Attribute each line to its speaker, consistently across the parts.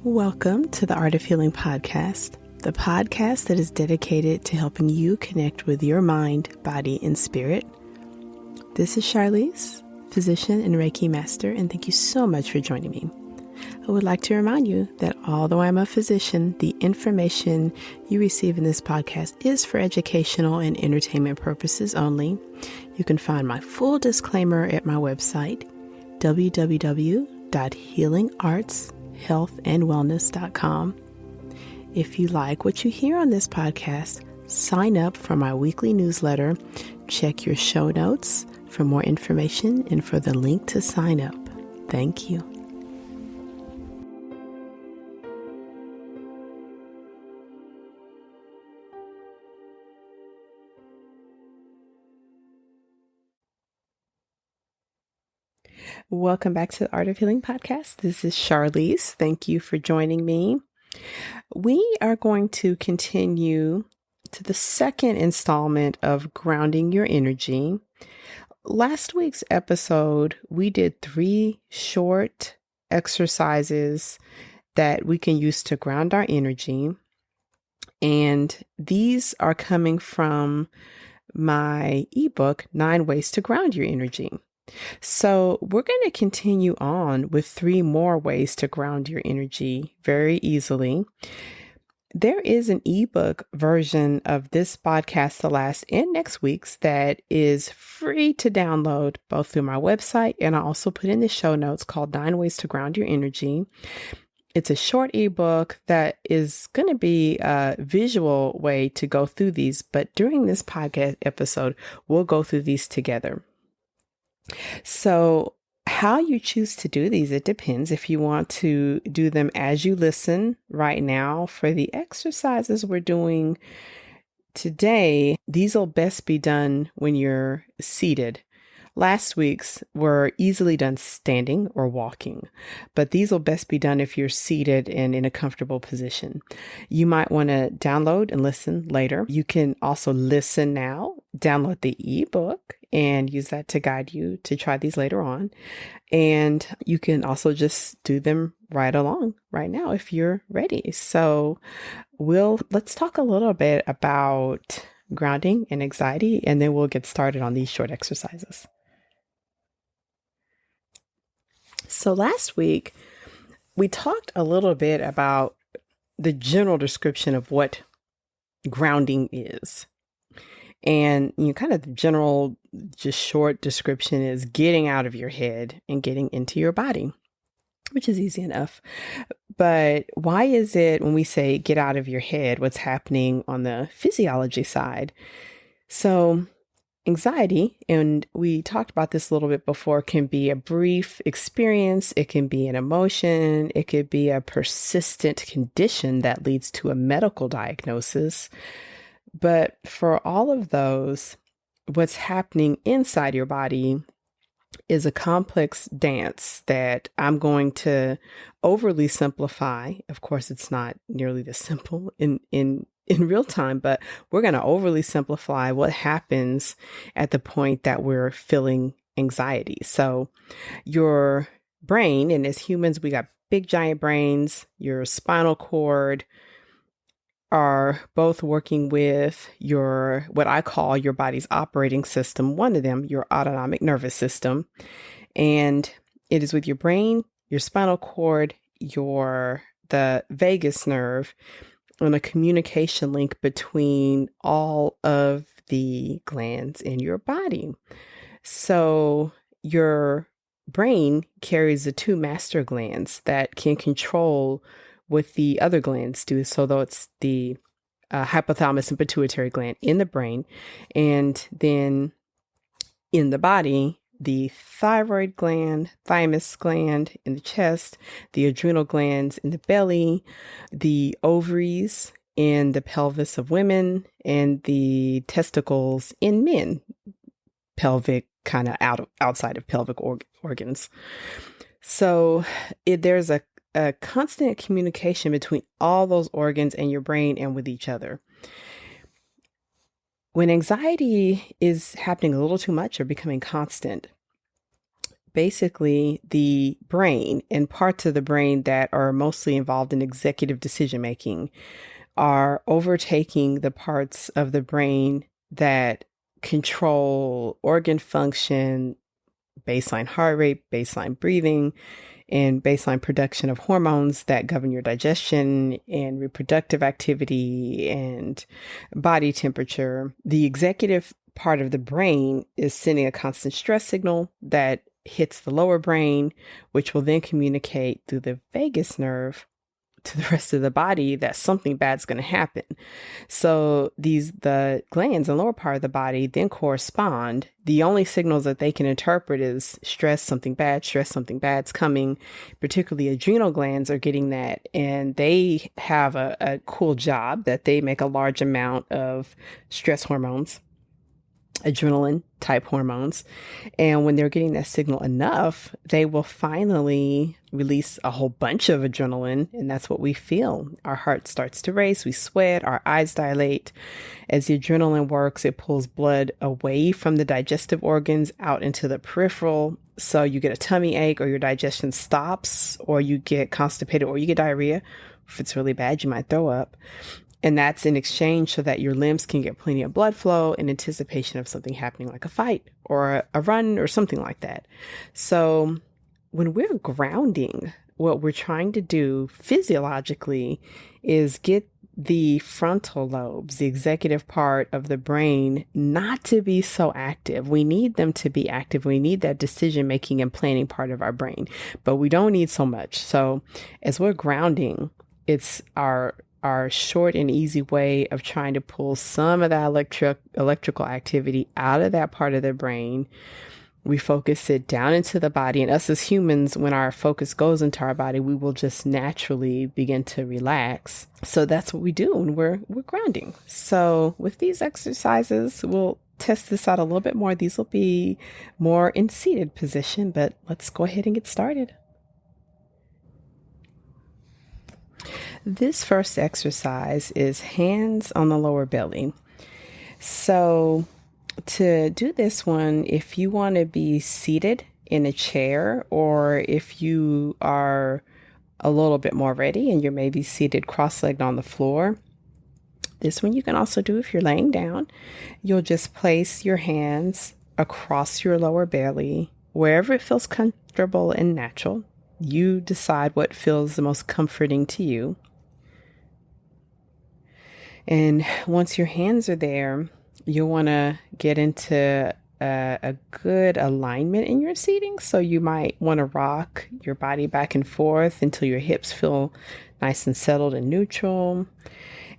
Speaker 1: Welcome to the Art of Healing podcast, the podcast that is dedicated to helping you connect with your mind, body, and spirit. This is Charlize, physician and Reiki master, and thank you so much for joining me. I would like to remind you that although I'm a physician, the information you receive in this podcast is for educational and entertainment purposes only. You can find my full disclaimer at my website, www.healingartshealthandwellness.com. If you like what you hear on this podcast, sign up for my weekly newsletter. Check your show notes for more information and for the link to sign up. Thank you. Welcome back to the Art of Healing podcast. This is Charlize. Thank you for joining me. We are going to continue to the second installment of Grounding Your Energy. Last week's episode, we did 3 short exercises that we can use to ground our energy. And these are coming from my ebook, 9 Ways to Ground Your Energy. So we're going to continue on with 3 more ways to ground your energy very easily. There is an ebook version of this podcast, the last and next week's, that is free to download both through my website, and I also put in the show notes, called 9 Ways to Ground Your Energy. It's a short ebook that is going to be a visual way to go through these, but during this podcast episode, we'll go through these together. So how you choose to do these, it depends. If you want to do them as you listen right now, for the exercises we're doing today, these will best be done when you're seated. Last week's were easily done standing or walking, but these will best be done if you're seated and in a comfortable position. You might want to download and listen later. You can also listen now, download the ebook, and use that to guide you to try these later on. And you can also just do them right along right now if you're ready. So let's talk a little bit about grounding and anxiety, and then we'll get started on these short exercises. So last week, we talked a little bit about the general description of what grounding is. And kind of the general, just short description is getting out of your head and getting into your body, which is easy enough. But why is it when we say get out of your head, what's happening on the physiology side? So anxiety, and we talked about this a little bit before, can be a brief experience. It can be an emotion. It could be a persistent condition that leads to a medical diagnosis. But for all of those, what's happening inside your body is a complex dance that I'm going to overly simplify. Of course, it's not nearly this simple in real time, but we're going to overly simplify what happens at the point that we're feeling anxiety. So your brain, and as humans, we got big giant brains, your spinal cord are both working with what I call your body's operating system. One of them, your autonomic nervous system. And it is with your brain, your spinal cord, the vagus nerve, on a communication link between all of the glands in your body. So your brain carries the 2 master glands that can control what the other glands do. So though it's the hypothalamus and pituitary gland in the brain, and then in the body, the thyroid gland, thymus gland in the chest, the adrenal glands in the belly, the ovaries in the pelvis of women, and the testicles in men, pelvic, kind of outside of pelvic organs. So there's a constant communication between all those organs and your brain and with each other. When anxiety is happening a little too much or becoming constant, basically the brain and parts of the brain that are mostly involved in executive decision making are overtaking the parts of the brain that control organ function, baseline heart rate, baseline breathing, and baseline production of hormones that govern your digestion and reproductive activity and body temperature. The executive part of the brain is sending a constant stress signal that hits the lower brain, which will then communicate through the vagus nerve to the rest of the body that something bad's going to happen. So the glands in the lower part of the body then correspond. The only signals that they can interpret is stress, something bad's coming. Particularly adrenal glands are getting that, and they have a cool job that they make a large amount of stress hormones, adrenaline type hormones. And when they're getting that signal enough, they will finally release a whole bunch of adrenaline. And that's what we feel. Our heart starts to race, we sweat, our eyes dilate. As the adrenaline works, it pulls blood away from the digestive organs out into the peripheral. So you get a tummy ache, or your digestion stops, or you get constipated, or you get diarrhea. If it's really bad, you might throw up. And that's in exchange so that your limbs can get plenty of blood flow in anticipation of something happening, like a fight or a run or something like that. So when we're grounding, what we're trying to do physiologically is get the frontal lobes, the executive part of the brain, not to be so active. We need them to be active. We need that decision-making and planning part of our brain, but we don't need so much. So as we're grounding, it's our short and easy way of trying to pull some of that electrical activity out of that part of the brain. We focus it down into the body. And us as humans, when our focus goes into our body, we will just naturally begin to relax. So that's what we do when we're grounding. So with these exercises, we'll test this out a little bit more. These will be more in seated position, but let's go ahead and get started. This first exercise is hands on the lower belly. So to do this one, if you want to be seated in a chair, or if you are a little bit more ready and you're maybe seated cross-legged on the floor, this one you can also do if you're laying down. You'll just place your hands across your lower belly, wherever it feels comfortable and natural. You decide what feels the most comforting to you. And once your hands are there, you'll want to get into a good alignment in your seating. So you might want to rock your body back and forth until your hips feel nice and settled and neutral.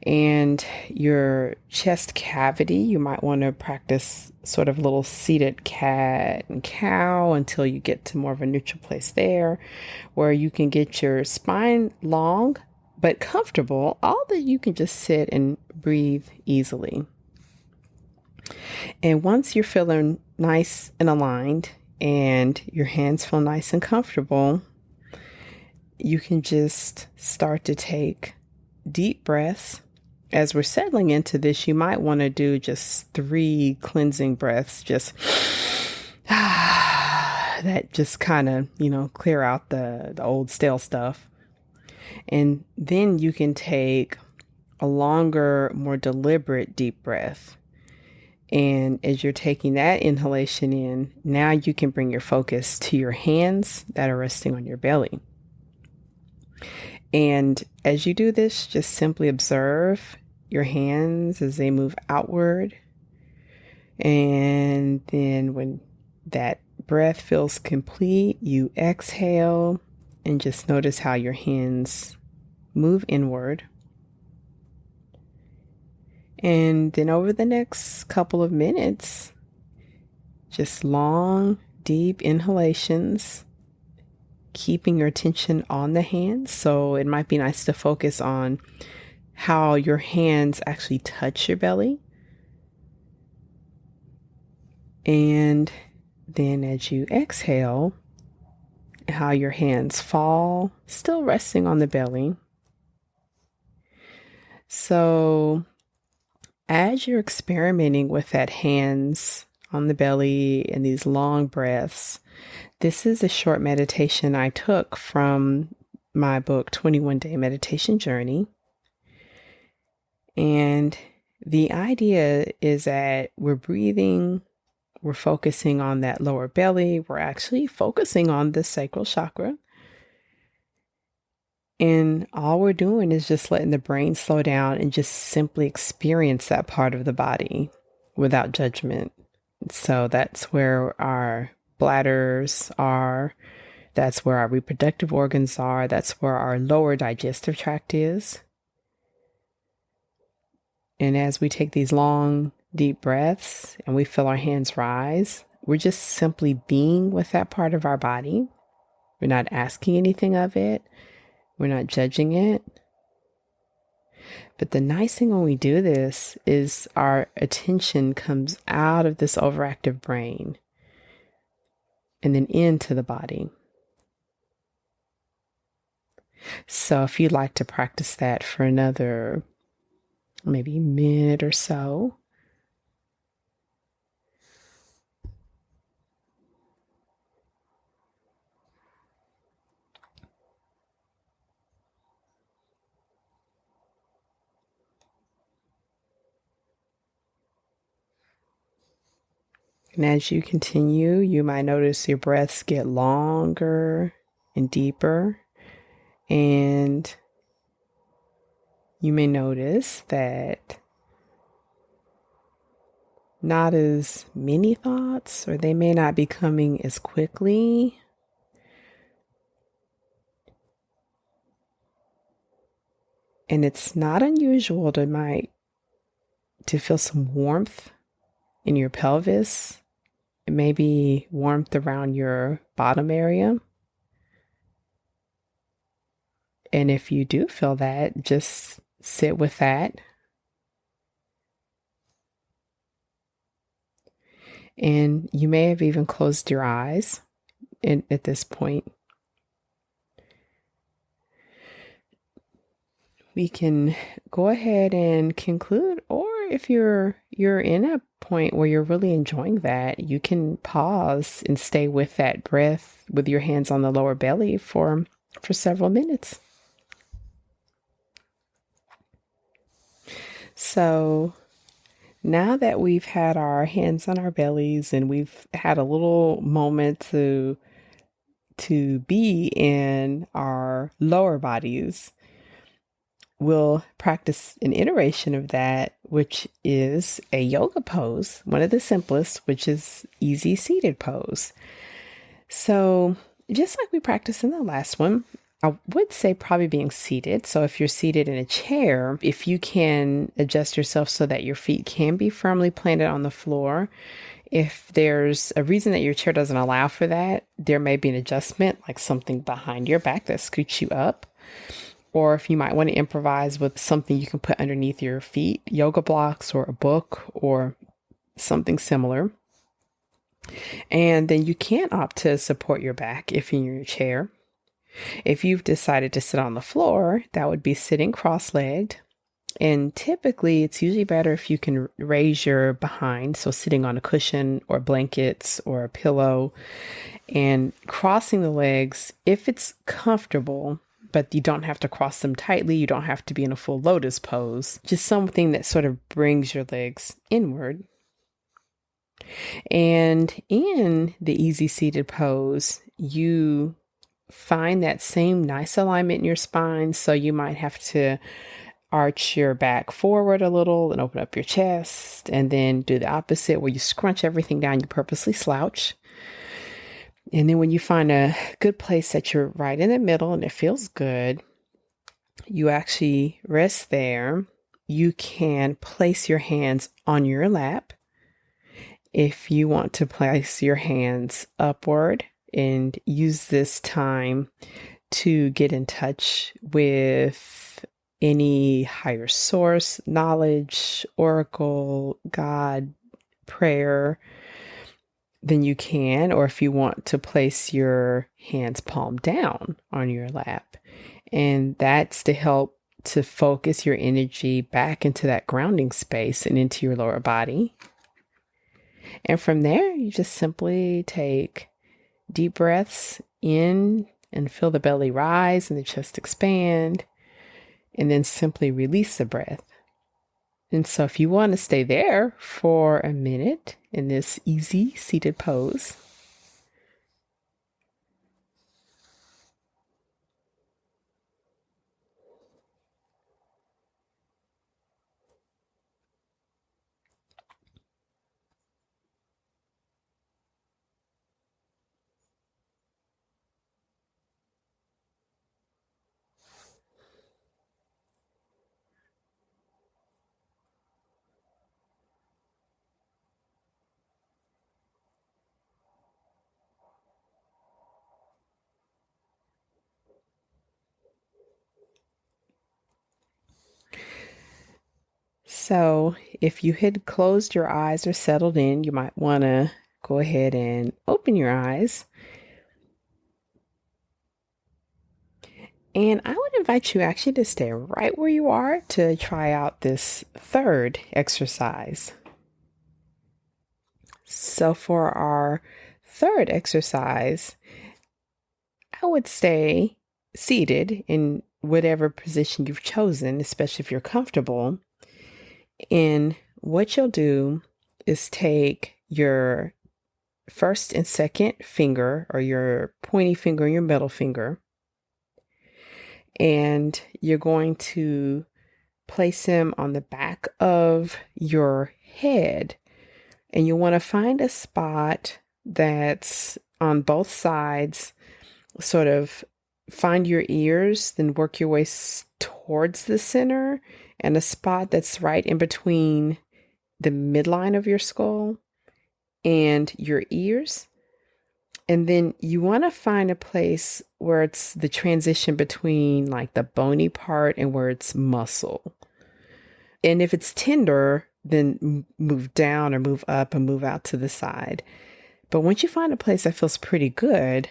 Speaker 1: And your chest cavity, you might want to practice sort of a little seated cat and cow until you get to more of a neutral place there, where you can get your spine long but comfortable, all that you can just sit and breathe easily. And once you're feeling nice and aligned and your hands feel nice and comfortable, you can just start to take deep breaths. As we're settling into this, you might want to do just 3 cleansing breaths, just that just kind of, clear out the old stale stuff. And then you can take a longer, more deliberate deep breath. And as you're taking that inhalation in, now you can bring your focus to your hands that are resting on your belly. And as you do this, just simply observe your hands as they move outward. And then when that breath feels complete, you exhale and just notice how your hands move inward. And then over the next couple of minutes, just long, deep inhalations, keeping your attention on the hands. So it might be nice to focus on how your hands actually touch your belly. And then as you exhale, how your hands fall, still resting on the belly. So as you're experimenting with that hands on the belly and these long breaths. This is a short meditation I took from my book, 21 Day Meditation Journey. And the idea is that we're breathing, we're focusing on that lower belly, we're actually focusing on the sacral chakra. And all we're doing is just letting the brain slow down and just simply experience that part of the body without judgment. So that's where our bladders are. That's where our reproductive organs are. That's where our lower digestive tract is. And as we take these long, deep breaths and we feel our hands rise, we're just simply being with that part of our body. We're not asking anything of it. We're not judging it. But the nice thing when we do this is our attention comes out of this overactive brain and then into the body. So if you'd like to practice that for another maybe minute or so. And as you continue, you might notice your breaths get longer and deeper. And you may notice that not as many thoughts, or they may not be coming as quickly. And it's not unusual to feel some warmth in your pelvis. It may be warmth around your bottom area. And if you do feel that, just sit with that. And you may have even closed your eyes at this point. We can go ahead and conclude, or if you're in a point where you're really enjoying that, you can pause and stay with that breath with your hands on the lower belly for several minutes. So now that we've had our hands on our bellies and we've had a little moment to be in our lower bodies, we'll practice an iteration of that, which is a yoga pose, one of the simplest, which is easy seated pose. So just like we practiced in the last one, I would say probably being seated. So if you're seated in a chair, if you can adjust yourself so that your feet can be firmly planted on the floor. If there's a reason that your chair doesn't allow for that, there may be an adjustment, like something behind your back that scoots you up. Or if you might want to improvise with something you can put underneath your feet, yoga blocks or a book or something similar. And then you can opt to support your back if you're in your chair. If you've decided to sit on the floor, that would be sitting cross-legged. And typically, it's usually better if you can raise your behind, so sitting on a cushion or blankets or a pillow, and crossing the legs if it's comfortable. But you don't have to cross them tightly. You don't have to be in a full lotus pose. Just something that sort of brings your legs inward. And in the easy seated pose, you find that same nice alignment in your spine. So you might have to arch your back forward a little and open up your chest, and then do the opposite where you scrunch everything down. You purposely slouch. And then when you find a good place that you're right in the middle and it feels good, you actually rest there. You can place your hands on your lap. If you want to place your hands upward and use this time to get in touch with any higher source, knowledge, oracle, God, prayer, then you can. Or if you want to place your hands palm down on your lap, and that's to help to focus your energy back into that grounding space and into your lower body. And from there, you just simply take deep breaths in and feel the belly rise and the chest expand, and then simply release the breath. And so if you want to stay there for a minute in this easy seated pose, so if you had closed your eyes or settled in, you might want to go ahead and open your eyes. And I would invite you actually to stay right where you are to try out this third exercise. So for our third exercise, I would stay seated in whatever position you've chosen, especially if you're comfortable. And what you'll do is take your first and second finger, or your pointy finger and your middle finger, and you're going to place them on the back of your head. And you want to find a spot that's on both sides, sort of find your ears, then work your way towards the center, and a spot that's right in between the midline of your skull and your ears. And then you want to find a place where it's the transition between like the bony part and where it's muscle. And if it's tender, then move down or move up and move out to the side. But once you find a place that feels pretty good,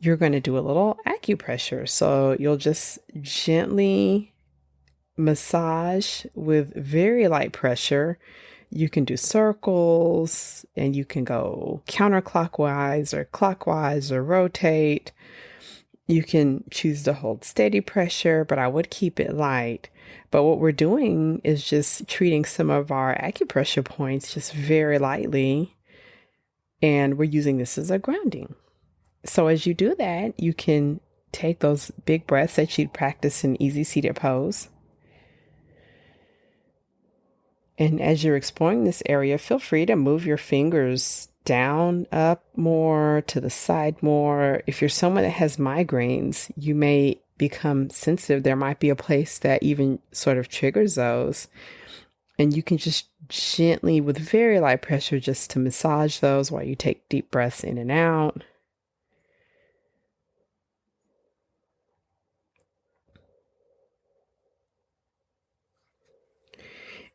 Speaker 1: you're going to do a little acupressure. So you'll just gently massage with very light pressure. You can do circles, and you can go counterclockwise or clockwise or rotate. You can choose to hold steady pressure, but I would keep it light. But what we're doing is just treating some of our acupressure points just very lightly, and we're using this as a grounding. So as you do that, you can take those big breaths that you'd practice in easy seated pose. And as you're exploring this area, feel free to move your fingers down, up more, to the side more. If you're someone that has migraines, you may become sensitive. There might be a place that even sort of triggers those. And you can just gently, with very light pressure, just to massage those while you take deep breaths in and out.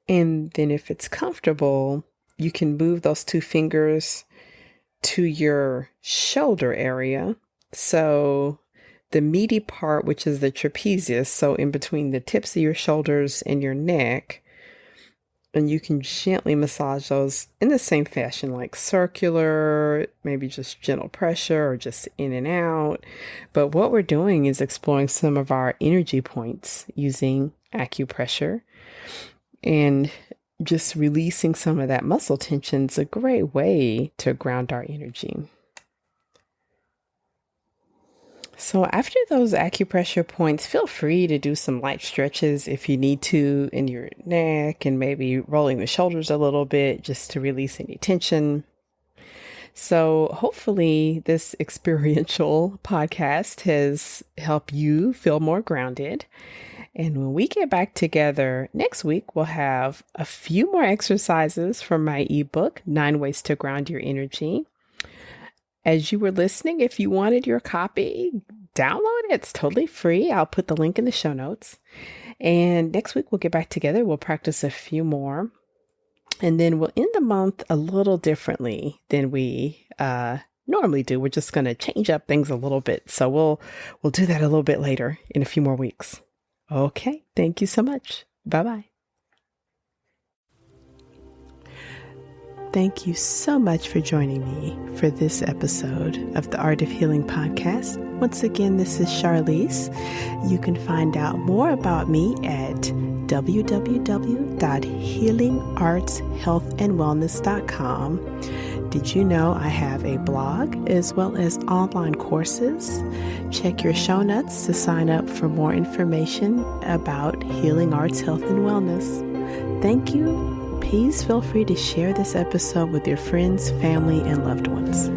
Speaker 1: And then if it's comfortable, you can move those two fingers to your shoulder area. So the meaty part, which is the trapezius, so in between the tips of your shoulders and your neck, and you can gently massage those in the same fashion, like circular, maybe just gentle pressure or just in and out. But what we're doing is exploring some of our energy points using acupressure. And just releasing some of that muscle tension is a great way to ground our energy. So after those acupressure points, feel free to do some light stretches if you need to in your neck, and maybe rolling the shoulders a little bit just to release any tension. So hopefully this experiential podcast has helped you feel more grounded. And when we get back together next week, we'll have a few more exercises from my ebook, 9 Ways to Ground Your Energy. As you were listening, if you wanted your copy, download it. It's totally free. I'll put the link in the show notes. And next week, we'll get back together. We'll practice a few more. And then we'll end the month a little differently than we normally do. We're just going to change up things a little bit. So we'll do that a little bit later in a few more weeks. Okay. Thank you so much. Bye-bye. Thank you so much for joining me for this episode of the Art of Healing podcast. Once again, this is Charlize. You can find out more about me at www.healingartshealthandwellness.com. Did you know I have a blog as well as online courses? Check your show notes to sign up for more information about healing arts, health, and wellness. Thank you. Please feel free to share this episode with your friends, family, and loved ones.